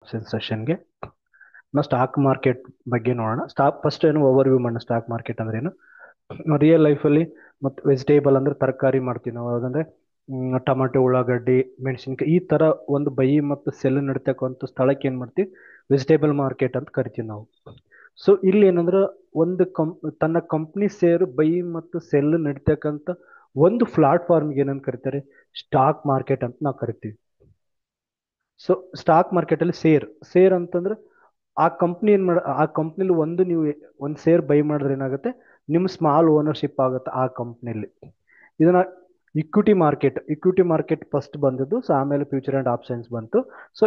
Option ಸೆಷನ್ಗೆ ನಾವು stock market ಬಗ್ಗೆ ನೋಡೋಣ. ಫಸ್ಟ್ ಏನು ಓವರ್ ವ್ಯೂ ಮಾಡೋಣ. ಸ್ಟಾಕ್ ಮಾರ್ಕೆಟ್ ಅಂದ್ರೆ ಏನು, ರಿಯಲ್ ಲೈಫಲ್ಲಿ ಮತ್ತು ವೆಜಿಟೇಬಲ್ ಅಂದ್ರೆ ತರಕಾರಿ ಮಾಡ್ತೀವಿ ನಾವು. ಅದಂದ್ರೆ ಟೊಮೆಟೊ, ಉಳ್ಳಾಗಡ್ಡಿ, ಮೆಣಸಿನ್ಕಾಯಿ, ಈ ತರ ಒಂದು ಬೈ ಮತ್ತು ಸೆಲ್ ನಡೀತಕ್ಕಂಥ ಸ್ಥಳಕ್ಕೆ ಏನ್ ಮಾಡ್ತೀವಿ, ವೆಜಿಟೇಬಲ್ ಮಾರ್ಕೆಟ್ ಅಂತ ಕರಿತೀವಿ ನಾವು. ಸೊ ಇಲ್ಲಿ ಏನಂದ್ರೆ ಒಂದು ತನ್ನ ಕಂಪ್ನಿ ಸೇರು ಬೈ ಮತ್ತು ಸೆಲ್ ನಡೀತಕ್ಕಂಥ ಒಂದು ಪ್ಲಾಟ್ಫಾರ್ಮ್ಗೆ ಏನಂತ ಕರಿತಾರೆ, ಸ್ಟಾಕ್ ಮಾರ್ಕೆಟ್ ಅಂತ ನಾವು ಕರಿತೀವಿ. ಸೊ ಸ್ಟಾಕ್ ಮಾರ್ಕೆಟ್ ಅಲ್ಲಿ ಸೇರ್ ಅಂತಂದ್ರೆ ಆ ಕಂಪ್ನಿ ಆ ಕಂಪ್ನಿಲಿ ನೀವು ಒಂದು ಶೇರ್ ಬೈ ಮಾಡಿದ್ರೆ ಏನಾಗುತ್ತೆ, ನಿಮ್ಮ ಸ್ಮಾಲ್ ಓನರ್ಶಿಪ್ ಆಗುತ್ತೆ ಆ ಕಂಪ್ನಿಲಿ. ಇದನ್ನ ಇಕ್ವಿಟಿ ಮಾರ್ಕೆಟ್ ಫಸ್ಟ್ ಬಂದದ್ದು. ಸೊ ಆಮೇಲೆ ಫ್ಯೂಚರ್ ಅಂಡ್ ಆಪ್ಷನ್ಸ್ ಬಂತು. ಸೊ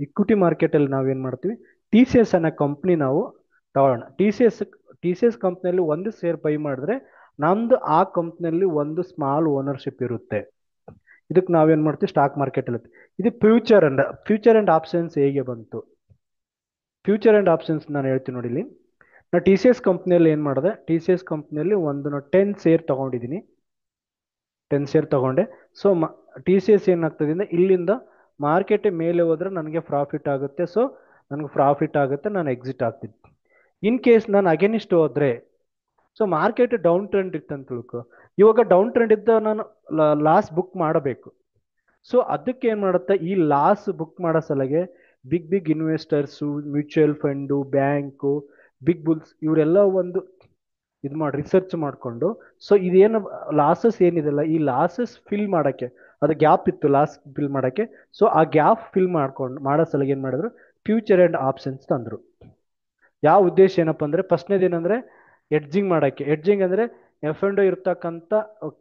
ಇಕ್ವಿಟಿ ಮಾರ್ಕೆಟ್ ಅಲ್ಲಿ ನಾವೇನ್ ಮಾಡ್ತೀವಿ, ಟಿ ಸಿ ಎಸ್ ಅನ್ನೋ ಕಂಪ್ನಿ ನಾವು ತಗೊಳ್ಳೋಣ. ಟಿ ಸಿ ಎಸ್ ಕಂಪ್ನಿಯಲ್ಲಿ ಒಂದು ಶೇರ್ ಬೈ ಮಾಡಿದ್ರೆ ನಮ್ದು ಆ ಕಂಪ್ನಿಯಲ್ಲಿ ಒಂದು ಸ್ಮಾಲ್ ಓನರ್ಶಿಪ್ ಇರುತ್ತೆ. ಇದಕ್ಕೆ ನಾವೇನ್ ಮಾಡ್ತೀವಿ, ಸ್ಟಾಕ್ ಮಾರ್ಕೆಟ್ ಅಲ್ಲಿ. ಇದು ಫ್ಯೂಚರ್ ಅಂಡ್ ಆಪ್ಷನ್ಸ್ ಹೇಗೆ ಬಂತು? ಫ್ಯೂಚರ್ ಅಂಡ್ ಆಪ್ಷನ್ಸ್ ನಾನು ಹೇಳ್ತೀನಿ ನೋಡಿ. ಇಲ್ಲಿ ನಾ ಟಿ ಸಿ ಎಸ್ ಕಂಪ್ನಿಯಲ್ಲಿ ಏನು ಮಾಡಿದೆ, ಟಿ ಸಿ ಎಸ್ ಕಂಪ್ನಿಯಲ್ಲಿ ಒಂದು 10 ಶೇರ್ ತಗೊಂಡಿದ್ದೀನಿ. 10 ಶೇರ್ ತಗೊಂಡೆ. ಸೊ ಟಿ ಸಿ ಎಸ್ ಏನಾಗ್ತದೆ ಅಂದ್ರೆ, ಇಲ್ಲಿಂದ ಮಾರ್ಕೆಟ್ ಮೇಲೆ ಹೋದ್ರೆ ನನಗೆ ಪ್ರಾಫಿಟ್ ಆಗುತ್ತೆ. ಸೊ ನನಗೆ ಪ್ರಾಫಿಟ್ ಆಗುತ್ತೆ, ನಾನು ಎಕ್ಸಿಟ್ ಆಗ್ತೀನಿ. ಇನ್ ಕೇಸ್ ನಾನು ಅಗೇನಿಸ್ಟ್ ಹೋದ್ರೆ, ಸೊ ಮಾರ್ಕೆಟ್ ಡೌನ್ ಟ್ರೆಂಡ್ ಇತ್ತಂತ ತಿಳ್ಕೊ, ಇವಾಗ ಡೌನ್ ಟ್ರೆಂಡ್ ಇದ್ದ ನಾನು ಲಾಸ್ ಬುಕ್ ಮಾಡಬೇಕು. ಸೊ ಅದಕ್ಕೆ ಏನ್ ಮಾಡುತ್ತೆ, ಈ ಲಾಸ್ ಬುಕ್ ಮಾಡೋ ಸಲಗೆ big investors, mutual fund, bank, big bulls ಇವರೆಲ್ಲ ಒಂದು ಇದು ಮಾಡಿ ರಿಸರ್ಚ್ ಮಾಡಿಕೊಂಡು, ಸೊ ಇದೇನು ಲಾಸಸ್ ಏನಿದೆಲ್ಲ, ಈ ಲಾಸಸ್ ಫಿಲ್ ಮಾಡೋಕ್ಕೆ, ಅದು ಗ್ಯಾಪ್ ಇತ್ತು ಲಾಸ್ ಫಿಲ್ ಮಾಡೋಕ್ಕೆ. ಸೊ ಆ ಗ್ಯಾಪ್ ಫಿಲ್ ಮಾಡೋ ಸಲಗೆ ಏನು ಮಾಡಿದ್ರು, ಫ್ಯೂಚರ್ ಆ್ಯಂಡ್ ಆಪ್ಷನ್ಸ್ ತಂದರು. ಯಾವ ಉದ್ದೇಶ ಏನಪ್ಪ ಅಂದರೆ, ಫಸ್ಟ್ನೇದೇನೆಂದರೆ ಎಡ್ಜಿಂಗ್ ಮಾಡೋಕ್ಕೆ. ಎಡ್ಜಿಂಗ್ ಅಂದರೆ ಎಫ್ ಅಂಡ್ ಇರ್ತಕ್ಕಂಥ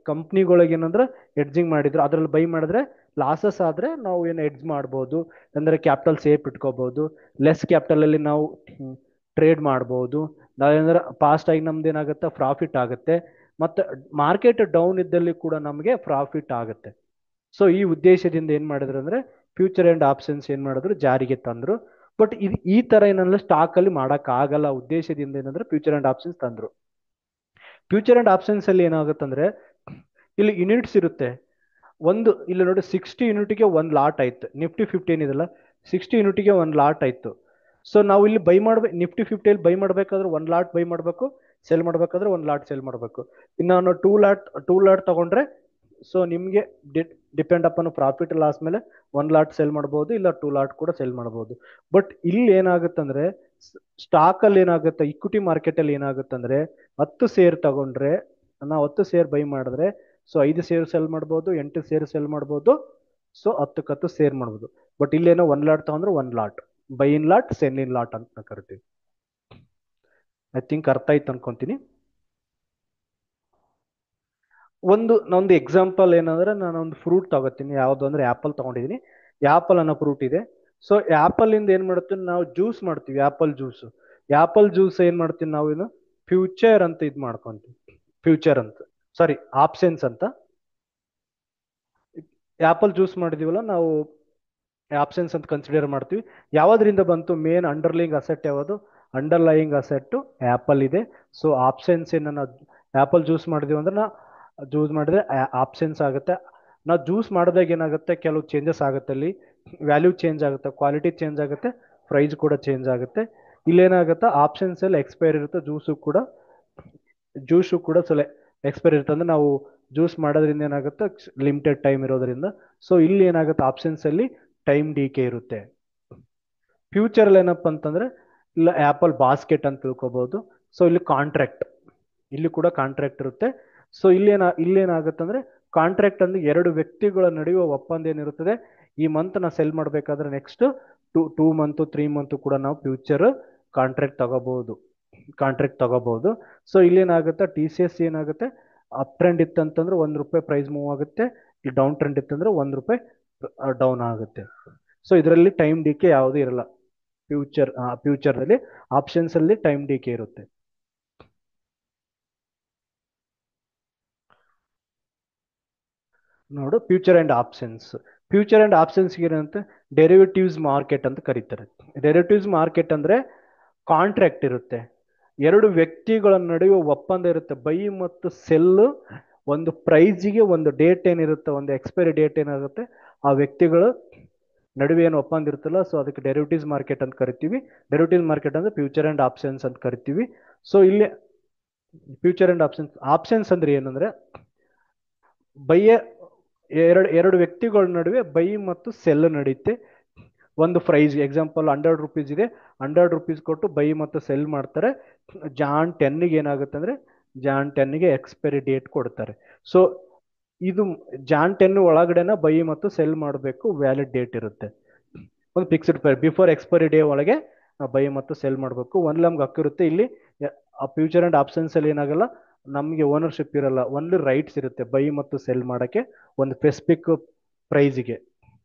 ಕಂಪ್ನಿಗಳಿಗೆ ಏನಂದ್ರೆ ಎಡ್ಜಿಂಗ್ ಮಾಡಿದ್ರು. ಅದರಲ್ಲಿ ಬೈ ಮಾಡಿದ್ರೆ ಲಾಸಸ್ ಆದರೆ ನಾವು ಏನು ಎಡ್ಜ್ ಮಾಡ್ಬೋದು, ಅಂದರೆ ಕ್ಯಾಪಿಟಲ್ ಸೇಫ್ ಇಟ್ಕೋಬಹುದು, ಲೆಸ್ ಕ್ಯಾಪಿಟಲಲ್ಲಿ ನಾವು ಟ್ರೇಡ್ ಮಾಡ್ಬೋದು. ನಾವೇನಂದ್ರೆ ಫಾಸ್ಟ್ ಆಗಿ ನಮ್ದು ಏನಾಗುತ್ತೆ, ಪ್ರಾಫಿಟ್ ಆಗುತ್ತೆ. ಮತ್ತು ಮಾರ್ಕೆಟ್ ಡೌನ್ ಇದ್ದಲ್ಲಿ ಕೂಡ ನಮಗೆ ಪ್ರಾಫಿಟ್ ಆಗುತ್ತೆ. ಸೊ ಈ ಉದ್ದೇಶದಿಂದ ಏನು ಮಾಡಿದ್ರು ಅಂದರೆ, ಫ್ಯೂಚರ್ ಆ್ಯಂಡ್ ಆಪ್ಷನ್ಸ್ ಏನು ಮಾಡಿದ್ರು, ಜಾರಿಗೆ ತಂದರು. ಬಟ್ ಇದು ಈ ಥರ ಏನಂದ್ರೆ ಸ್ಟಾಕಲ್ಲಿ ಮಾಡೋಕ್ಕಾಗಲ್ಲ ಉದ್ದೇಶದಿಂದ ಏನಂದ್ರೆ ಫ್ಯೂಚರ್ ಆ್ಯಂಡ್ ಆಪ್ಷನ್ಸ್ ತಂದರು. ಫ್ಯೂಚರ್ ಆ್ಯಂಡ್ ಆಪ್ಷನ್ಸ್ ಅಲ್ಲಿ ಏನಾಗುತ್ತಂದ್ರೆ, ಇಲ್ಲಿ ಯೂನಿಟ್ಸ್ ಇರುತ್ತೆ. ಇಲ್ಲಿ ನೋಡಿ 60 ಯೂನಿಟ್ಗೆ ಒಂದು ಲಾಟ್ ಆಯ್ತು. ನಿಫ್ಟಿ 50 ಏನಿದೆಲ್ಲ 60 ಯೂನಿಟ್ಗೆ ಒಂದು ಲಾಟ್ ಆಯ್ತು. ಸೊ ನಾವು ಇಲ್ಲಿ ಬೈ ಮಾಡ್ಬೇಕು, ನಿಫ್ಟಿ 50 ಬೈ ಮಾಡಬೇಕಾದ್ರೆ ಒಂದು ಲಾಟ್ ಬೈ ಮಾಡಬೇಕು, ಸೆಲ್ ಮಾಡಬೇಕಾದ್ರೆ ಒಂದು ಲಾಟ್ ಸೆಲ್ ಮಾಡಬೇಕು. ಇನ್ನು ನಾನು ಟೂ ಲಾಟ್ ತಗೊಂಡ್ರೆ, ಸೊ ನಿಮಗೆ ಡಿಪೆಂಡ್ ಅಪಾನ್ ಪ್ರಾಫಿಟ್ ಲಾಸ್ ಮೇಲೆ ಒಂದು ಲಾಟ್ ಸೆಲ್ ಮಾಡ್ಬೋದು, ಇಲ್ಲ 2 ಲಾಟ್ ಕೂಡ ಸೆಲ್ ಮಾಡ್ಬೋದು. ಬಟ್ ಇಲ್ಲಿ ಏನಾಗುತ್ತಂದ್ರೆ, ಸ್ಟಾಕಲ್ಲಿ ಏನಾಗುತ್ತೆ, ಇಕ್ವಿಟಿ ಮಾರ್ಕೆಟಲ್ಲಿ ಏನಾಗುತ್ತಂದ್ರೆ, 10 ಶೇರ್ ತಗೊಂಡ್ರೆ, ನಾವು 10 ಶೇರ್ ಬೈ ಮಾಡಿದ್ರೆ, ಸೊ 5 ಶೇರ್ ಸೆಲ್ ಮಾಡ್ಬೋದು, 8 ಶೇರ್ ಸೆಲ್ ಮಾಡ್ಬೋದು, ಸೊ 10 ಶೇರ್ ಮಾಡ್ಬೋದು. ಬಟ್ ಇಲ್ಲೇನೋ 1 ಲಾಟ್ ತಗೊಂಡ್ರೆ 1 lot, by in lot, cell in lot ಅಂತ ಕರಿತೀವಿ. ಐ ಥಿಂಕ್ ಅರ್ಥ ಆಯ್ತು ಅನ್ಕೊಂತೀನಿ. ನಂದು ಎಕ್ಸಾಂಪಲ್ ಏನಂದ್ರೆ, ನಾನು ಒಂದು ಫ್ರೂಟ್ ತಗೋತೀನಿ. ಯಾವುದು ಅಂದ್ರೆ ಆ್ಯಪಲ್ ತಗೊಂಡಿದ್ದೀನಿ. ಆ್ಯಪಲ್ ಅನ್ನೋ ಫ್ರೂಟ್ ಇದೆ. ಸೊ ಆ್ಯಪಲ್ ಇಂದ ಏನು ಮಾಡ್ತೀವಿ, ನಾವು ಜ್ಯೂಸ್ ಮಾಡ್ತೀವಿ, ಆ್ಯಪಲ್ ಜ್ಯೂಸ್ ಏನು ಮಾಡ್ತೀವಿ ನಾವು, ಏನು ಫ್ಯೂಚರ್ ಅಂತ ಇದು ಮಾಡ್ಕೊಂತೀವಿ. ಫ್ಯೂಚರ್ ಅಂತ, ಸಾರಿ, ಆಪ್ಷನ್ಸ್ ಅಂತ. ಆ್ಯಪಲ್ ಜ್ಯೂಸ್ ಮಾಡಿದೀವಲ್ಲ ನಾವು, ಆಪ್ಷನ್ಸ್ ಅಂತ ಕನ್ಸಿಡರ್ ಮಾಡ್ತೀವಿ. ಯಾವ್ದ್ರಿಂದ ಬಂತು, ಮೇನ್ ಅಂಡರ್ಲೈಯಿಂಗ್ ಅಸೆಟ್ ಯಾವುದು, ಅಂಡರ್ಲೈಯಿಂಗ್ ಅಸೆಟ್ ಆ್ಯಪಲ್ ಇದೆ. ಸೊ ಆಪ್ಷನ್ಸ್ ಏನನ್ನ ಆ್ಯಪಲ್ ಜ್ಯೂಸ್ ಮಾಡಿದೀವಿ ಅಂದ್ರೆ, ಜ್ಯೂಸ್ ಮಾಡಿದ್ರೆ ಆಪ್ಷನ್ಸ್ ಆಗುತ್ತೆ. ನಾವು ಜ್ಯೂಸ್ ಮಾಡಿದಾಗ ಏನಾಗುತ್ತೆ, ಕೆಲವು ಚೇಂಜಸ್ ಆಗುತ್ತೆ. ಅಲ್ಲಿ ವ್ಯಾಲ್ಯೂ ಚೇಂಜ್ ಆಗುತ್ತೆ, ಕ್ವಾಲಿಟಿ ಚೇಂಜ್ ಆಗುತ್ತೆ, ಪ್ರೈಸ್ ಕೂಡ ಚೇಂಜ್ ಆಗುತ್ತೆ. ಇಲ್ಲೇನಾಗುತ್ತೆ, ಆಪ್ಷನ್ಸ್ ಅಲ್ಲಿ ಎಕ್ಸ್ಪೈರ್ ಇರುತ್ತೆ, ಜ್ಯೂಸು ಕೂಡ ಸ್ವಲ್ಪ ಎಕ್ಸ್ಪೈರ್ ಇರುತ್ತೆ. ಅಂದ್ರೆ ನಾವು ಜ್ಯೂಸ್ ಮಾಡೋದ್ರಿಂದ ಏನಾಗುತ್ತೆ, ಲಿಮಿಟೆಡ್ ಟೈಮ್ ಇರೋದ್ರಿಂದ. ಸೊ ಇಲ್ಲಿ ಏನಾಗುತ್ತೆ, ಆಪ್ಷನ್ಸ್ ಅಲ್ಲಿ ಟೈಮ್ ಡಿಕೆ ಇರುತ್ತೆ. ಫ್ಯೂಚರ್ ಅಲ್ಲಿ ಏನಪ್ಪ ಅಂತಂದ್ರೆ, ಇಲ್ಲ ಆ್ಯಪಲ್ ಬಾಸ್ಕೆಟ್ ಅಂತ ತಿಳ್ಕೊಬಹುದು. ಸೊ ಇಲ್ಲಿ ಕೂಡ ಕಾಂಟ್ರಾಕ್ಟ್ ಇರುತ್ತೆ. ಸೊ ಇಲ್ಲೇನಾಗುತ್ತೆ ಅಂದ್ರೆ, ಕಾಂಟ್ರಾಕ್ಟ್ ಅಂದ್ರೆ ಎರಡು ವ್ಯಕ್ತಿಗಳ ನಡುವೆ ಒಪ್ಪಂದ ಏನಿರುತ್ತದೆ, ಈ ಮಂತ್ ನಾ ಸೆಲ್ ಮಾಡಬೇಕಾದ್ರೆ ನೆಕ್ಸ್ಟ್ 2 ಮಂತ್ 3 ಮಂತ್ ಕೂಡ ನಾವು ಫ್ಯೂಚರ್ ಕಾಂಟ್ರಾಕ್ಟ್ ತಗೋಬಹುದು. ಸೊ ಇಲ್ಲೇನಾಗುತ್ತೆ, ಟಿ ಸಿ ಎಸ್ ಏನಾಗುತ್ತೆ, ಅಪ್ ಟ್ರೆಂಡ್ ಇತ್ತಂತಂದ್ರೆ ₹1 ಪ್ರೈಸ್ ಮೂವ್ ಆಗುತ್ತೆ, ಇಲ್ಲಿ ಡೌನ್ ಟ್ರೆಂಡ್ ಇತ್ತಂದ್ರೆ ₹1 ಡೌನ್ ಆಗುತ್ತೆ. ಸೊ ಇದರಲ್ಲಿ ಟೈಮ್ ಡಿಕೆ ಯಾವುದೂ ಇರಲ್ಲ. ಫ್ಯೂಚರ್ದಲ್ಲಿ ಆಪ್ಷನ್ಸ್ ಅಲ್ಲಿ ಟೈಮ್ ಡಿಕೆ ಇರುತ್ತೆ. ನೋಡು, ಫ್ಯೂಚರ್ ಅಂಡ್ ಆಪ್ಷನ್ಸ್ ಏನಂತ, ಡೆರಿವೇಟಿವ್ಸ್ ಮಾರ್ಕೆಟ್ ಅಂತ ಕರೀತಾರೆ. ಡೆರಿವೇಟಿವ್ಸ್ ಮಾರ್ಕೆಟ್ ಅಂದ್ರೆ ಕಾಂಟ್ರಾಕ್ಟ್ ಇರುತ್ತೆ, ಎರಡು ವ್ಯಕ್ತಿಗಳ ನಡುವೆ ಒಪ್ಪಂದ ಇರುತ್ತೆ, ಬೈ ಮತ್ತು ಸೆಲ್. ಒಂದು ಪ್ರೈಸಿಗೆ ಒಂದು ಡೇಟ್ ಏನಿರುತ್ತೆ, ಒಂದು ಎಕ್ಸ್ಪೈರಿ ಡೇಟ್ ಏನಾಗುತ್ತೆ, ಆ ವ್ಯಕ್ತಿಗಳು ನಡುವೆ ಏನು ಒಪ್ಪಂದ ಇರುತ್ತಲ್ಲ, ಸೊ ಅದಕ್ಕೆ ಡೆರಿವಿಟಿವ್ಸ್ ಮಾರ್ಕೆಟ್ ಅಂತ ಕರಿತೀವಿ. ಡೆರಿವಿಟಿವ್ಸ್ ಮಾರ್ಕೆಟ್ ಅಂದ್ರೆ ಫ್ಯೂಚರ್ ಅಂಡ್ ಆಪ್ಷನ್ಸ್ ಅಂತ ಕರಿತೀವಿ. ಸೊ ಇಲ್ಲಿ ಫ್ಯೂಚರ್ ಅಂಡ್ ಆಪ್ಷನ್ಸ್, ಆಪ್ಷನ್ಸ್ ಅಂದ್ರೆ ಏನಂದ್ರೆ ಬೈಯ ಎರಡು ವ್ಯಕ್ತಿಗಳ ನಡುವೆ ಬೈ ಮತ್ತು ಸೆಲ್ ನಡೆಯುತ್ತೆ. ಒಂದು ಪ್ರೈಸ್ ಎಕ್ಸಾಂಪಲ್ 100 ರುಪೀಸ್ ಇದೆ, 100 ರುಪೀಸ್ ಕೊಟ್ಟು ಬೈ ಮತ್ತು ಸೆಲ್ ಮಾಡ್ತಾರೆ. ಜಾನ್ 10ಗೆ ಏನಾಗುತ್ತೆ ಅಂದ್ರೆ ಜಾನ್ 10ಗೆ ಎಕ್ಸ್ಪೈರಿ ಡೇಟ್ ಕೊಡ್ತಾರೆ. ಸೊ ಇದು ಜಾನ್ 10 ಒಳಗಡೆನ ಬೈ ಮತ್ತು ಸೆಲ್ ಮಾಡಬೇಕು, ವ್ಯಾಲಿಡ್ ಡೇಟ್ ಇರುತ್ತೆ. ಒಂದು fixed price before expiry day ಒಳಗೆ ಬೈ ಮತ್ತು ಸೆಲ್ ಮಾಡಬೇಕು. ಒಂದು ನಮ್ಗೆ ಹಕ್ಕಿರುತ್ತೆ. ಇಲ್ಲಿ ಫ್ಯೂಚರ್ ಅಂಡ್ ಆಪ್ಷನ್ಸ್ ಅಲ್ಲಿ ಏನಾಗಲ್ಲ, ನಮಗೆ ಓನರ್ಶಿಪ್ ಇರಲ್ಲ, ಓನ್ಲಿ ರೈಟ್ಸ್ ಇರುತ್ತೆ ಬೈ ಮತ್ತು ಸೆಲ್ ಮಾಡೋಕ್ಕೆ ಒಂದು ಸ್ಪೆಸಿಫಿಕ್ ಪ್ರೈಸ್ಗೆ.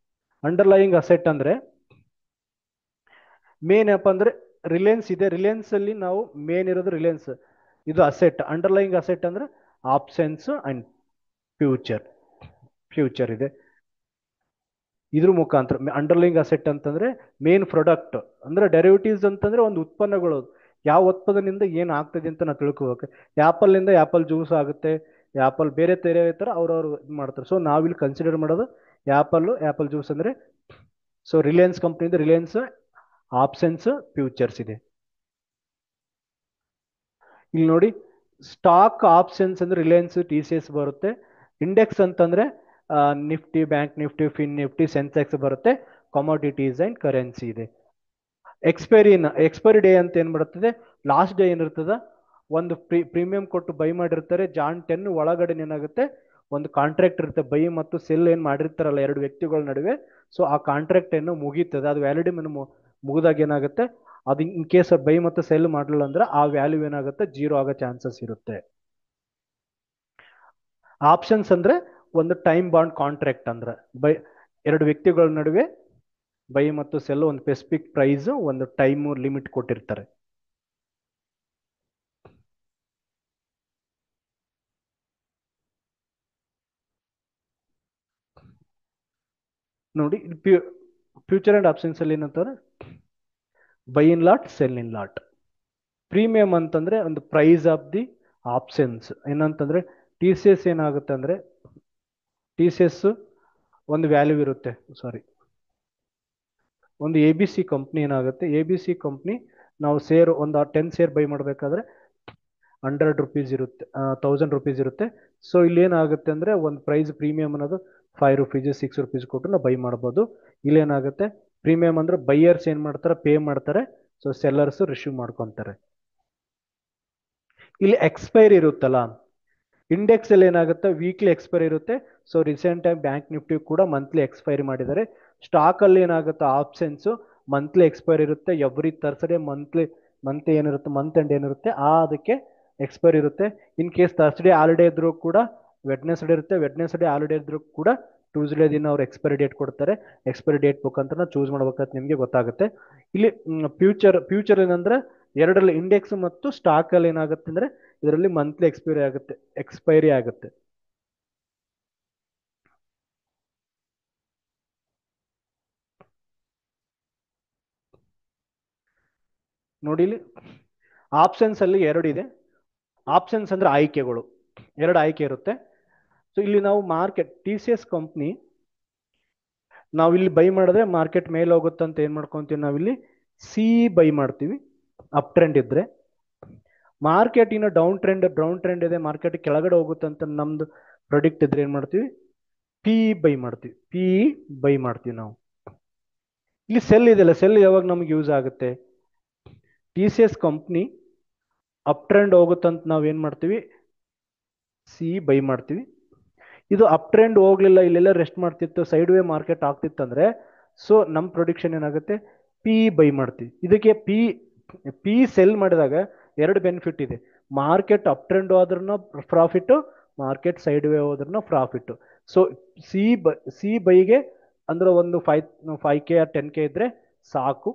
ಅಂಡರ್ಲೈಯಿಂಗ್ ಅಸೆಟ್ ಅಂದ್ರೆ ಮೇನ್ ಏನಪ್ಪ ಅಂದ್ರೆ ರಿಲಯನ್ಸ್ ಇದೆ, ರಿಲಯನ್ಸ್ ಅಲ್ಲಿ ನಾವು ಮೇನ್ ಇರೋದು ರಿಲಯನ್ಸ್, ಇದು ಅಸೆಟ್. ಅಂಡರ್ಲೈಯಿಂಗ್ ಅಸೆಟ್ ಅಂದ್ರೆ ಆಪ್ಷನ್ಸ್ ಅಂಡ್ ಫ್ಯೂಚರ್, ಫ್ಯೂಚರ್ ಇದೆ. ಇದ್ರ ಮುಖಾಂತರ ಅಂಡರ್ಲೈಯಿಂಗ್ ಅಸೆಟ್ ಅಂತಂದ್ರೆ ಮೇನ್ ಪ್ರಾಡಕ್ಟ್ ಅಂದ್ರೆ ಡೆರಿವಿಟಿವ್ಸ್ ಅಂತಂದ್ರೆ ಒಂದು ಉತ್ಪನ್ನಗಳು, ಯಾವ ಉತ್ಪನ್ನದಿಂದ ಏನು ಆಗ್ತದೆ ಅಂತ ನಾವು ತಿಳ್ಕೋಬೇಕು. ಆ್ಯಪಲ್ ಇಂದ ಆ್ಯಪಲ್ ಜ್ಯೂಸ್ ಆಗುತ್ತೆ, ಆ್ಯಪಲ್ ಬೇರೆ ಬೇರೆ ಥರ ಅವ್ರವ್ರು ಇದು ಮಾಡ್ತಾರೆ. ಸೊ ನಾವಿಲ್ಲಿ ಕನ್ಸಿಡರ್ ಮಾಡೋದು ಆ್ಯಪಲ್ ಜ್ಯೂಸ್ ಅಂದ್ರೆ, ಸೊ ರಿಲಯನ್ಸ್ ಕಂಪ್ನಿಯಿಂದ ರಿಲಯನ್ಸ್ ಆಪ್ಷನ್ಸ್ ಫ್ಯೂಚರ್ಸ್ ಇದೆ. ಇಲ್ಲಿ ನೋಡಿ, ಸ್ಟಾಕ್ ಆಪ್ಷನ್ಸ್ ಅಂದ್ರೆ ರಿಲಯನ್ಸ್ TCS ಬರುತ್ತೆ. ಇಂಡೆಕ್ಸ್ ಅಂತಂದ್ರೆ ನಿಫ್ಟಿ, ಬ್ಯಾಂಕ್ ನಿಫ್ಟಿ, ಫಿನ್ ನಿಫ್ಟಿ, ಸೆನ್ಸೆಕ್ಸ್ ಬರುತ್ತೆ. ಕಮಾಡಿಟೀಸ್ ಅಂಡ್ ಕರೆನ್ಸಿ ಇದೆ. ಎಕ್ಸ್ಪೈರಿ ಡೇ ಅಂತ ಏನ್ ಬರುತ್ತದೆ, ಲಾಸ್ಟ್ ಡೇ ಏನಿರ್ತದ, ಒಂದು ಪ್ರೀಮಿಯಂ ಕೊಟ್ಟು ಬೈ ಮಾಡಿರ್ತಾರೆ. ಜಾನ್ 10 ಒಳಗಡೆ ಏನಾಗುತ್ತೆ, ಒಂದು ಕಾಂಟ್ರಾಕ್ಟ್ ಇರುತ್ತೆ, ಬೈ ಮತ್ತು ಸೆಲ್ ಏನ್ ಮಾಡಿರ್ತಾರಲ್ಲ ಎರಡು ವ್ಯಕ್ತಿಗಳ ನಡುವೆ. ಸೊ ಆ ಕಾಂಟ್ರಾಕ್ಟ್ ಏನು ಮುಗೀತದೆ, ಅದು ವ್ಯಾಲಿಡಿ ಮುಗಿದಾಗ ಏನಾಗುತ್ತೆ, ಅದು ಇನ್ ಕೇಸ್ ಬೈ ಮತ್ತು ಸೆಲ್ ಮಾಡಲಿಲ್ಲ ಅಂದ್ರೆ ಆ ವ್ಯಾಲ್ಯೂ ಏನಾಗುತ್ತೆ, ಜೀರೋ ಆಗೋ ಚಾನ್ಸಸ್ ಇರುತ್ತೆ. ಆಪ್ಷನ್ಸ್ ಅಂದ್ರೆ ಒಂದು ಟೈಮ್ ಬಾಂಡ್ ಕಾಂಟ್ರಾಕ್ಟ್ ಅಂದ್ರೆ ಎರಡು ವ್ಯಕ್ತಿಗಳ ನಡುವೆ ಬೈ ಮತ್ತು ಸೆಲ್ ಒಂದು ಸ್ಪೆಸಿಫಿಕ್ ಪ್ರೈಸ್, ಒಂದು ಟೈಮ್ ಲಿಮಿಟ್ ಕೊಟ್ಟಿರ್ತಾರೆ. ನೋಡಿ, ಫ್ಯೂಚರ್ ಅಂಡ್ ಆಪ್ಷನ್ಸ್ ಅಲ್ಲಿ ಏನಂತಾರೆ, by in lot, cell in lot. Premium ಅಂತಂದ್ರೆ ಒಂದು ಪ್ರೈಸ್ ಆಫ್ ದಿ ಆಪ್ಷನ್ಸ್. ಏನಂತಂದ್ರೆ TCS ಏನಾಗುತ್ತೆ ಅಂದ್ರೆ, TCS ಒಂದು ವ್ಯಾಲ್ಯೂ ಇರುತ್ತೆ, ಸಾರಿ, ಒಂದು ABC ಕಂಪ್ನಿ ಏನಾಗುತ್ತೆ, ABC ಕಂಪ್ನಿ ನಾವು ಒಂದು 10 ಶೇರ್ ಬೈ ಮಾಡಬೇಕಾದ್ರೆ 100 ರುಪೀಸ್ ಇರುತ್ತೆ, 1000 ರುಪೀಸ್ ಇರುತ್ತೆ. ಸೊ ಇಲ್ಲಿ ಏನಾಗುತ್ತೆ ಅಂದ್ರೆ ಒಂದು ಪ್ರೈಸ್ ಪ್ರೀಮಿಯಂ ಅನ್ನೋದು 5 ರುಪೀಸ್ 6 ರುಪೀಸ್ ಕೊಟ್ಟು ನಾವು ಬೈ ಮಾಡ್ಬೋದು. ಇಲ್ಲಿ ಏನಾಗುತ್ತೆ, ಪ್ರೀಮಿಯಂ ಅಂದ್ರೆ ಬೈಯರ್ಸ್ ಏನ್ ಮಾಡ್ತಾರೆ, ಪೇ ಮಾಡ್ತಾರೆ, ಸೊ ಸೆಲ್ಲರ್ಸ್ ರಿಸೀವ್ ಮಾಡ್ಕೊತಾರೆ. ಇಲ್ಲಿ ಎಕ್ಸ್ಪೈರಿ ಇರುತ್ತಲ್ಲ, ಇಂಡೆಕ್ಸ್ ಅಲ್ಲಿ ಏನಾಗುತ್ತೆ, ವೀಕ್ಲಿ ಎಕ್ಸ್ಪೈರಿ ಇರುತ್ತೆ. So recent time bank Nifty ಕೂಡ ಮಂತ್ಲಿ ಎಕ್ಸ್ಪೈರಿ ಮಾಡಿದ್ದಾರೆ. ಸ್ಟಾಕ್ ಅಲ್ಲಿ ಏನಾಗುತ್ತೆ, ಆಪ್ಷನ್ಸ್ ಮಂತ್ಲಿ ಎಕ್ಸ್ಪೈರಿ ಇರುತ್ತೆ. ಎವ್ರಿ ಥರ್ಸ್ಡೇ ಮಂತ್ ಏನಿರುತ್ತೆ, ಮಂತ್ ಎಂಡ್ ಏನಿರುತ್ತೆ ಅದಕ್ಕೆ ಎಕ್ಸ್ಪೈರಿ ಇರುತ್ತೆ. ಇನ್ ಕೇಸ್ ಥರ್ಸ್ಡೇ ಹಾಲಿಡೇ ಇದ್ರೂ ಕೂಡ ವೆಡ್ನೆಸ್ಡೇ ಇರುತ್ತೆ, ವೆಡ್ನೆಸ್ಡೇ ಹಾಲಿಡೇ ಇದ್ರೂ ಕೂಡ ಟ್ಯೂಸ್ಡೇ ದಿನ ಅವ್ರು ಎಕ್ಸ್ಪೈರಿ ಡೇಟ್ ಕೊಡ್ತಾರೆ. ಎಕ್ಸ್ಪೈರಿ ಡೇಟ್ ಮುಖಾಂತರ ಚೂಸ್ ಮಾಡ್ಬೇಕಂತ ನಿಮಗೆ ಗೊತ್ತಾಗುತ್ತೆ. ಇಲ್ಲಿ ಫ್ಯೂಚರ್ ಏನಂದ್ರೆ ಎರಡರಲ್ಲಿ ಇಂಡೆಕ್ಸ್ ಮತ್ತು ಸ್ಟಾಕ್ ಅಲ್ಲಿ ಏನಾಗುತ್ತೆ ಅಂದ್ರೆ ಇದರಲ್ಲಿ ಮಂತ್ಲಿ ಎಕ್ಸ್ಪೈರಿ ಆಗುತ್ತೆ. ನೋಡಿ, ಇಲ್ಲಿ ಆಪ್ಷನ್ಸ್ ಅಲ್ಲಿ ಎರಡು ಇದೆ. ಆಪ್ಷನ್ಸ್ ಅಂದ್ರೆ ಆಯ್ಕೆಗಳು, ಎರಡು ಆಯ್ಕೆ ಇರುತ್ತೆ. ಸೊ ಇಲ್ಲಿ ನಾವು ಮಾರ್ಕೆಟ್ TCS ಕಂಪ್ನಿ ನಾವು ಇಲ್ಲಿ ಬೈ ಮಾಡಿದ್ರೆ ಮಾರ್ಕೆಟ್ ಮೇಲೆ ಹೋಗುತ್ತೆ ಅಂತ ಏನ್ ಮಾಡ್ಕೊಂತೀವಿ, ನಾವಿಲ್ಲಿ ಸಿ ಬೈ ಮಾಡ್ತೀವಿ. ಅಪ್ ಟ್ರೆಂಡ್ ಇದ್ರೆ, ಮಾರ್ಕೆಟ್ ಇನ್ನು ಡೌನ್ ಟ್ರೆಂಡ್ ಇದೆ, ಮಾರ್ಕೆಟ್ ಕೆಳಗಡೆ ಹೋಗುತ್ತೆ ಅಂತ ನಮ್ದು ಪ್ರೊಡಿಕ್ಟ್ ಇದ್ರೆ ಏನ್ ಮಾಡ್ತೀವಿ, ಪಿ ಬೈ ಮಾಡ್ತೀವಿ ನಾವು. ಇಲ್ಲಿ ಸೆಲ್ ಇದೆಯಲ್ಲ, ಸೆಲ್ ಯಾವಾಗ ನಮ್ಗೆ ಯೂಸ್ ಆಗುತ್ತೆ, TCS ಕಂಪ್ನಿ ಅಪ್ ಟ್ರೆಂಡ್ ಹೋಗುತ್ತಂತ ನಾವು ಏನ್ ಮಾಡ್ತೀವಿ, ಸಿ ಬೈ ಮಾಡ್ತೀವಿ. ಇದು ಅಪ್ ಟ್ರೆಂಡ್ ಹೋಗ್ಲಿಲ್ಲ, ಇಲ್ಲೆಲ್ಲ ರೆಸ್ಟ್ ಮಾಡ್ತಿತ್ತು, ಸೈಡ್ ವೇ ಮಾರ್ಕೆಟ್ ಆಗ್ತಿತ್ತಂದ್ರೆ ಸೊ ನಮ್ಮ ಪ್ರೊಡಿಕ್ಷನ್ ಏನಾಗುತ್ತೆ, ಪಿ ಬೈ ಮಾಡ್ತೀವಿ. ಇದಕ್ಕೆ ಪಿ ಸೆಲ್ ಮಾಡಿದಾಗ ಎರಡು ಬೆನಿಫಿಟ್ ಇದೆ. ಮಾರ್ಕೆಟ್ ಅಪ್ ಟ್ರೆಂಡ್ ಹೋದ್ರೂ ಪ್ರಾಫಿಟ್, ಮಾರ್ಕೆಟ್ ಸೈಡ್ ವೇ ಹೋದ್ರೂ ಪ್ರಾಫಿಟ್. ಸೊ ಸಿ ಬೈಗೆ ಅಂದ್ರೆ ಒಂದು 5K 10K ಇದ್ರೆ ಸಾಕು.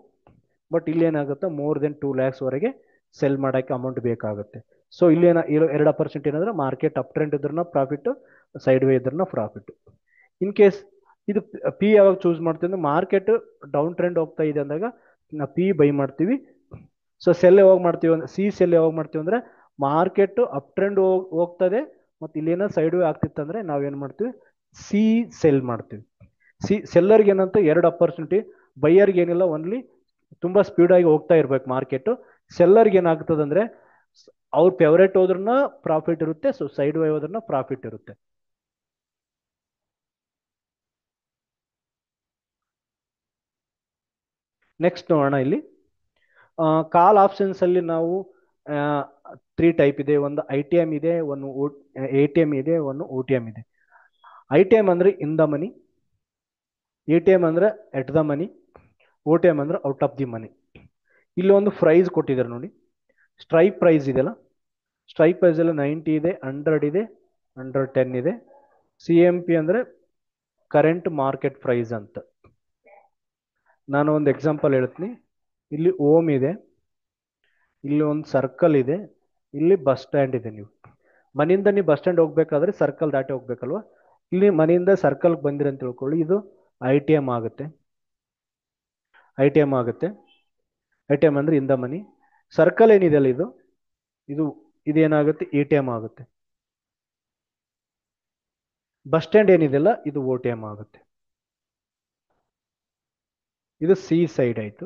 ಬಟ್ ಇಲ್ಲಿ ಏನಾಗುತ್ತೆ, ಮೋರ್ ದೆನ್ 2 lakhs ವರೆಗೆ ಸೆಲ್ ಮಾಡೋಕ್ಕೆ ಅಮೌಂಟ್ ಬೇಕಾಗುತ್ತೆ. ಸೊ ಇಲ್ಲಿ 2% ಏನಂದ್ರೆ ಮಾರ್ಕೆಟ್ ಅಪ್ ಟ್ರೆಂಡ್ ಇದ್ರೂ ಪ್ರಾಫಿಟ್, ಸೈಡ್ ವೇ ಇದ್ರೂ ಪ್ರಾಫಿಟ್. ಇನ್ ಕೇಸ್ ಇದು ಪಿ ಯಾವಾಗ ಚೂಸ್ ಮಾಡ್ತೀವಿ ಅಂದ್ರೆ ಮಾರ್ಕೆಟ್ ಡೌನ್ ಟ್ರೆಂಡ್ ಹೋಗ್ತಾ ಇದೆ ಅಂದಾಗ ನಾವು ಪಿ ಬೈ ಮಾಡ್ತೀವಿ. ಸೊ ಸೆಲ್ ಯಾವಾಗ ಮಾಡ್ತೀವಿ ಅಂದ್ರೆ ಸೆಲ್ ಯಾವಾಗ ಮಾಡ್ತೀವಿ ಅಂದ್ರೆ ಮಾರ್ಕೆಟ್ ಅಪ್ ಟ್ರೆಂಡ್ ಹೋಗ್ತದೆ ಮತ್ತು ಇಲ್ಲೇನೋ ಸೈಡ್ ವೇ ಆಗ್ತಿತ್ತು ಅಂದ್ರೆ ನಾವೇನು ಮಾಡ್ತೀವಿ, ಸೆಲ್ ಮಾಡ್ತೀವಿ. ಸೆಲ್ಲರ್ಗೆ ಏನಂತ ಎರಡು ಅಪರ್ಚುನಿಟಿ, ಬೈಯರ್ಗೆ ಏನಿಲ್ಲ, ಓನ್ಲಿ ತುಂಬಾ ಸ್ಪೀಡ್ ಆಗಿ ಹೋಗ್ತಾ ಇರ್ಬೇಕು ಮಾರ್ಕೆಟ್. ಸೆಲ್ಲರ್ಗೆ ಏನಾಗ್ತದೆ ಅಂದ್ರೆ ಅವ್ರ ಫೇವರೇಟ್ ಹೋದ್ರನ್ನ ಪ್ರಾಫಿಟ್ ಇರುತ್ತೆ, ಸೊ ಸೈಡ್ ವೇ ಹೋದ್ರನ್ನ ಪ್ರಾಫಿಟ್ ಇರುತ್ತೆ. ನೆಕ್ಸ್ಟ್ ನೋಡೋಣ ಇಲ್ಲಿ ಕಾಲ್ ಆಪ್ಷನ್ಸ್ ಅಲ್ಲಿ ನಾವು ತ್ರೀ ಟೈಪ್ ಇದೆ. ಒಂದು ಐ ಟಿ ಎಂ ಇದೆ, ಒಂದು ಎ ಟಿ ಎಂ ಇದೆ, ಒಂದು ಒ ಟಿ ಎಂ ಇದೆ. ಐ ಟಿ ಎಂ ಅಂದ್ರೆ in the money, A T M ಅಂದ್ರೆ at the money, O T M ಅಂದ್ರೆ ಔಟ್ ಆಫ್ ದಿ ಮನಿ. ಇಲ್ಲಿ ಒಂದು ಪ್ರೈಸ್ ಕೊಟ್ಟಿದ್ದಾರೆ ನೋಡಿ, ಸ್ಟ್ರೈಕ್ ಪ್ರೈಸ್ ಇದೆಯಲ್ಲ, ಸ್ಟ್ರೈಕ್ ಪ್ರೈಸ್ ಎಲ್ಲ 90 ಇದೆ, 100 ಇದೆ, 110 ಇದೆ. ಸಿ ಎಂ ಪಿ ಅಂದ್ರೆ ಕರೆಂಟ್ ಮಾರ್ಕೆಟ್ ಪ್ರೈಸ್ ಅಂತ. ನಾನು ಒಂದು ಎಕ್ಸಾಂಪಲ್ ಹೇಳ್ತೀನಿ. ಇಲ್ಲಿ ಓಮ್ ಇದೆ, ಇಲ್ಲಿ ಒಂದು ಸರ್ಕಲ್ ಇದೆ, ಇಲ್ಲಿ ಬಸ್ ಸ್ಟ್ಯಾಂಡ್ ಇದೆ. ನೀವು ಮನೆಯಿಂದ ನೀವು ಬಸ್ ಸ್ಟ್ಯಾಂಡ್ ಹೋಗ್ಬೇಕಾದ್ರೆ ಸರ್ಕಲ್ ದಾಟಿ ಹೋಗ್ಬೇಕಲ್ವಾ. ಇಲ್ಲಿ ಮನೆಯಿಂದ ಸರ್ಕಲ್ ಬಂದಿರ ಅಂತ ತಿಳ್ಕೊಳ್ಳಿ, ಇದು ಐ ಟಿ ಎಂ ಆಗುತ್ತೆ. ಐ ಟಿ ಎಂ ಆಗುತ್ತೆ. ಐ ಟಿ ಎಂ ಅಂದ್ರೆ ಇನ್ ದ ಮನಿ. ಸರ್ಕಲ್ ಏನಿದೆಯಲ್ಲ, ಇದು ಇದು ಇದೇನಾಗುತ್ತೆ, ಎ ಟಿ ಎಂ ಆಗುತ್ತೆ. ಬಸ್ ಸ್ಟ್ಯಾಂಡ್ ಏನಿದೆಯಲ್ಲ, ಇದು ಓ ಟಿ ಎಂ ಆಗುತ್ತೆ. ಇದು ಸಿ ಸೈಡ್ ಆಯ್ತು.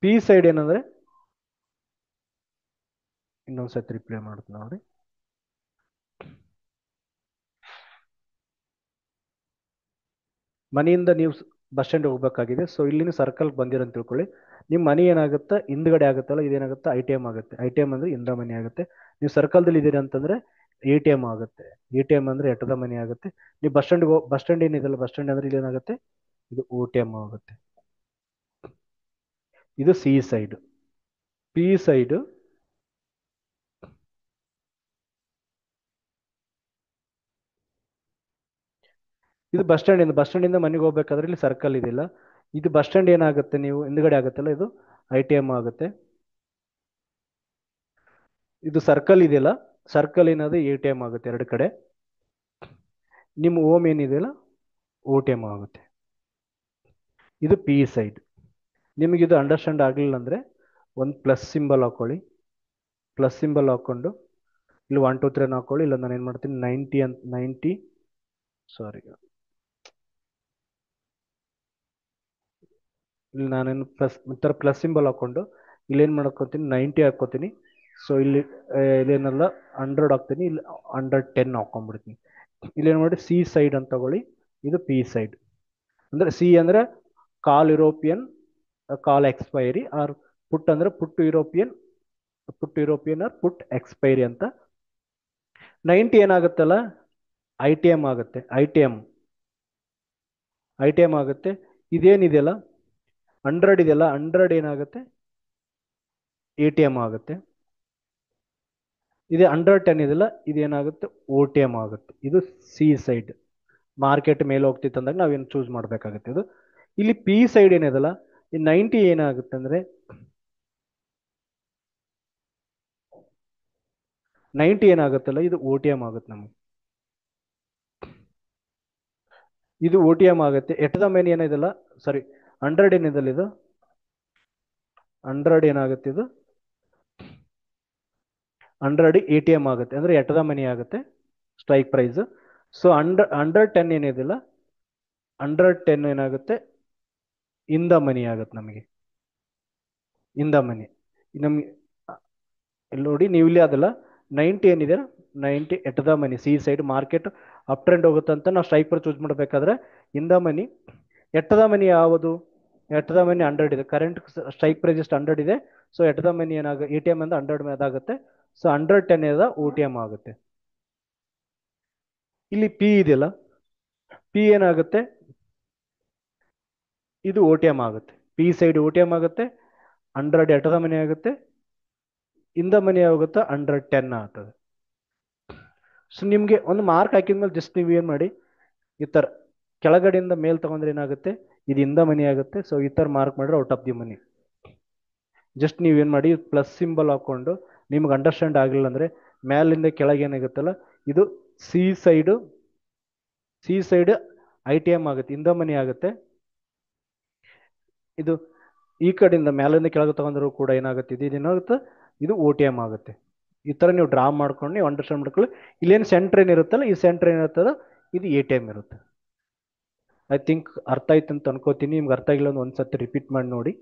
ಪಿ ಸೈಡ್ ಏನಂದ್ರೆ, ಇನ್ನೊಂದ್ಸತಿ ರಿಪ್ಲೈ ಮಾಡ್ತೀನಿ ನೋಡಿ. ಮನೆಯಿಂದ ನೀವು ಬಸ್ ಸ್ಟ್ಯಾಂಡ್ ಹೋಗ್ಬೇಕಾಗಿದೆ, ಸೊ ಇಲ್ಲಿ ಸರ್ಕಲ್ ಬಂದಿರ ಅಂತ ತಿಳ್ಕೊಳ್ಳಿ. ನಿಮ್ಮ ಮನೆ ಏನಾಗುತ್ತೆ, ಹಿಂದ್ಗಡೆ ಆಗುತ್ತಲ್ಲ, ಇದೇನಾಗುತ್ತೆ, ಐ ಟಿ ಎಂ ಆಗುತ್ತೆ. ಐ ಟಿ ಎಂ ಅಂದ್ರೆ ಇಂದ ಮನಿ ಆಗುತ್ತೆ. ನೀವು ಸರ್ಕಲ್ದಲ್ಲಿ ಇದ್ದೀರಿ ಅಂತಂದ್ರೆ ಎ ಟಿ ಎಂ ಆಗುತ್ತೆ. ಎ ಟಿ ಎಂ ಅಂದ್ರೆ ಎಟದ ಮನಿ ಆಗುತ್ತೆ. ನೀವು ಬಸ್ ಸ್ಟ್ಯಾಂಡ್ ಏನಿದೆಲ್ಲ, ಬಸ್ ಸ್ಟ್ಯಾಂಡ್ ಅಂದ್ರೆ ಇಲ್ಲಿ ಏನಾಗುತ್ತೆ, ಇದು ಓ ಟಿ ಎಂ ಆಗುತ್ತೆ. ಇದು ಸಿ ಸೈಡ್. ಪಿ ಸೈಡ್ ಇದು ಬಸ್ ಸ್ಟ್ಯಾಂಡ್ ಇಂದ, ಬಸ್ ಸ್ಟ್ಯಾಂಡ್ ಇಂದ ಮನೆಗೆ ಹೋಗ್ಬೇಕಾದ್ರೆ ಇಲ್ಲಿ ಸರ್ಕಲ್ ಇದೆಯಲ್ಲ, ಇದು ಬಸ್ ಸ್ಟ್ಯಾಂಡ್ ಏನಾಗುತ್ತೆ, ನೀವು ಹಿಂದ್ಗಡೆ ಆಗುತ್ತಲ್ಲ, ಇದು ಐ ಟಿ ಎಂ ಆಗುತ್ತೆ. ಇದು ಸರ್ಕಲ್ ಇದೆಯಲ್ಲ, ಸರ್ಕಲ್ ಏನಾದ್ರೆ ಎ ಟಿ ಎಂ ಆಗುತ್ತೆ ಎರಡು ಕಡೆ. ನಿಮ್ಮ ಓಮ್ ಏನಿದೆಯಲ್ಲ, ಓ ಟಿ ಎಂ ಆಗುತ್ತೆ. ಇದು ಪಿ ಸೈಡ್. ನಿಮಗೆ ಇದು ಅಂಡರ್ಸ್ಟ್ಯಾಂಡ್ ಆಗಲಿಲ್ಲ ಅಂದ್ರೆ ಒಂದು ಪ್ಲಸ್ ಸಿಂಬಲ್ ಹಾಕೊಳ್ಳಿ. ಪ್ಲಸ್ ಸಿಂಬಲ್ ಹಾಕೊಂಡು ಇಲ್ಲಿ 1 2 3 ಹಾಕೊಳ್ಳಿ. ಇಲ್ಲ ನಾನು ಏನು ಮಾಡ್ತೀನಿ, 90 ಅಂತ, 90, ಸಾರಿ, ಇಲ್ಲಿ ನಾನೇನು ಪ್ಲಸ್ ಈ ಥರ ಪ್ಲಸ್ ಸಿಂಬಲ್ ಹಾಕೊಂಡು ಇಲ್ಲೇನು ಮಾಡ್ಕೋತೀನಿ, 90 ಹಾಕೋತೀನಿ. ಸೊ ಇಲ್ಲೇನಲ್ಲ 100 ಹಾಕ್ತೀನಿ, ಇಲ್ಲಿ 110 ಹಾಕೊಂಡ್ಬಿಡ್ತೀನಿ. ಇಲ್ಲೇನು ಮಾಡಿ ಸಿ ಸೈಡ್ ಅಂತ ತಗೊಳ್ಳಿ. ಇದು ಪಿ ಸೈಡ್. ಅಂದ್ರೆ ಸಿ ಅಂದ್ರೆ ಕಾಲ್ ಯುರೋಪಿಯನ್, ಕಾಲ್ ಎಕ್ಸ್ಪೈರಿ, ಆರ್ ಪುಟ್ ಅಂದ್ರೆ ಪುಟ್ ಯುರೋಪಿಯನ್, ಆರ್ ಪುಟ್ ಎಕ್ಸ್ಪೈರಿ ಅಂತ. 90 ಏನಾಗುತ್ತಲ್ಲ, ಐ ಟಿ ಎಂ ಆಗುತ್ತೆ. ಐ ಟಿ ಎಂ ಆಗುತ್ತೆ. ಇದೇನಿದೆಯಲ್ಲ 100 ಇದೆಯಲ್ಲ, 100 ಏನಾಗುತ್ತೆ, ಎ ಟಿ ಎಂ ಆಗುತ್ತೆ. ಇದೆ 110 ಇದೆಯಲ್ಲ, ಇದೇನಾಗುತ್ತೆ, ಓ ಟಿ ಎಂ ಆಗುತ್ತೆ. ಇದು ಸಿ ಸೈಡ್. ಮಾರ್ಕೆಟ್ ಮೇಲೆ ಹೋಗ್ತಿತ್ತು ಅಂದಾಗ ನಾವೇನು ಚೂಸ್ ಮಾಡಬೇಕಾಗುತ್ತೆ. ಇದು ಇಲ್ಲಿ ಪಿ ಸೈಡ್ ಏನಿದೆಲ್ಲ, ಈ 90 ಏನಾಗುತ್ತೆ ಅಂದ್ರೆ, 90 ಏನಾಗುತ್ತಲ್ಲ, ಇದು ಓ ಟಿ ಎಂ ಆಗುತ್ತೆ ನಮಗೆ. ಇದು ಓ ಟಿ ಎಂ ಆಗುತ್ತೆ. ಎಟ್ ದ ಮೇನ್ ಏನಿದೆಲ್ಲ, ಸಾರಿ 100 ಏನಿದೆಲ್ಲ, ಇದು 100 ಏನಾಗುತ್ತೆ, ಇದು 100 ಎ ಟಿ ಎಂ ಆಗುತ್ತೆ. ಅಂದ್ರೆ ಎಟ್ ದ ಮನಿ ಆಗುತ್ತೆ ಸ್ಟ್ರೈಕ್ ಪ್ರೈಸ್. ಸೊ 110 ಏನಿದೆಲ್ಲ, 110 ಏನಾಗುತ್ತೆ, ಇನ್ ದ ಮನಿ ಆಗುತ್ತೆ ನಮಗೆ. ಇನ್ ದ ಮನಿ ನಮ್ಗೆ ಇಲ್ಲಿ ನೋಡಿ, ನೀವು ಇಲ್ಲಿ ಅದಲ್ಲ 90 ಏನಿದೆ, 90 ಎಟ್ the money, C side. Market up trend ಹೋಗುತ್ತೆ ಅಂತ ನಾವು ಸ್ಟ್ರೈಕ್ ಪ್ರೈಸ್ ಚೂಸ್ ಮಾಡಬೇಕಾದ್ರೆ ಇನ್ ದ ಮನಿ. ಎಟ್ ದ ಮನಿ ಯಾವುದು, ಎಟ್ ದ ಮನಿ 100 ಇದೆ. ಕರೆಂಟ್ ಸ್ಟ್ರೈಕ್ ಪ್ರೈಸ್ ಎಷ್ಟು 100 ಇದೆ. ಸೊ ಎಟ್ ದ ಮನಿ ಏನಾಗುತ್ತೆ, ಎ ಟಿ ಎಂ ಅಂದ್ರೆ 100 ಅದಾಗುತ್ತೆ. ಸೊ 110 ಇದೆ, ಓ ಟಿ ಎಂ ಆಗುತ್ತೆ. ಇಲ್ಲಿ ಪಿ ಇದೆಯಲ್ಲ, ಪಿ ಏನಾಗುತ್ತೆ, ಇದು ಓ ಟಿ ಎಂ ಆಗುತ್ತೆ. P side O T M ಆಗುತ್ತೆ. 100 ಎಟ್ ದ ಮನಿ ಆಗುತ್ತೆ. ಇನ್ ದ ಮನಿ ಆಗುತ್ತೆ 110 ಆಗ್ತದೆ. ಸೊ ನಿಮಗೆ ಒಂದು ಮಾರ್ಕ್ ಹಾಕಿದ್ಮೇಲೆ ಜಸ್ಟ್ ನೀವು ಏನು ಮಾಡಿ, ಈ ಥರ ಕೆಳಗಡೆಯಿಂದ ಮೇಲ್ ತಗೊಂಡ್ರೆ ಏನಾಗುತ್ತೆ, ಇದು ಇನ್ ದ ಮನಿ ಆಗುತ್ತೆ. ಸೊ ಈ ಥರ ಮಾರ್ಕ್ ಮಾಡಿದ್ರೆ out of the money. Just ನೀವೇನು ಮಾಡಿ, ಪ್ಲಸ್ ಸಿಂಬಲ್ ಹಾಕೊಂಡು ನಿಮ್ಗೆ ಅಂಡರ್ಸ್ಟ್ಯಾಂಡ್ ಆಗಲಿಲ್ಲ ಅಂದರೆ ಮೇಲಿಂದ ಕೆಳಗೆ ಏನಾಗುತ್ತಲ್ಲ, ಇದು C side. C side I T M ಆಗುತ್ತೆ, ಇನ್ ದ ಮನಿ ಆಗುತ್ತೆ. ಇದು ಈ ಕಡೆಯಿಂದ ಮೇಲಿಂದ ಕೆಳಗೆ ತಗೊಂಡ್ರು ಕೂಡ ಏನಾಗುತ್ತೆ, ಇದೇನಾಗುತ್ತೆ, ಇದು ಓ ಟಿ ಎಂ ಆಗುತ್ತೆ. ಈ ಥರ ನೀವು ಡ್ರಾ ಮಾಡ್ಕೊಂಡು ನೀವು ಅಂಡರ್ಸ್ಟ್ಯಾಂಡ್ ಮಾಡ್ಕೊಳ್ಳಿ. ಇಲ್ಲೇನು ಸೆಂಟ್ರ್ ಏನಿರುತ್ತಲ್ಲ, ಈ ಸೆಂಟ್ರ್ ಏನಿರುತ್ತಲ್ಲ, ಇದು ಎ ಟಿ ಎಂ ಇರುತ್ತೆ. ಐ ಥಿಂಕ್ ಅರ್ಥ ಆಯ್ತು ಅಂತ ಅನ್ಕೋತೀನಿ. ನಿಮ್ಗೆ ಅರ್ಥ ಆಗಿಲ್ಲ ಅಂದ್ರೆ ಒಂದ್ಸತಿ ರಿಪೀಟ್ ಮಾಡಿ ನೋಡಿ.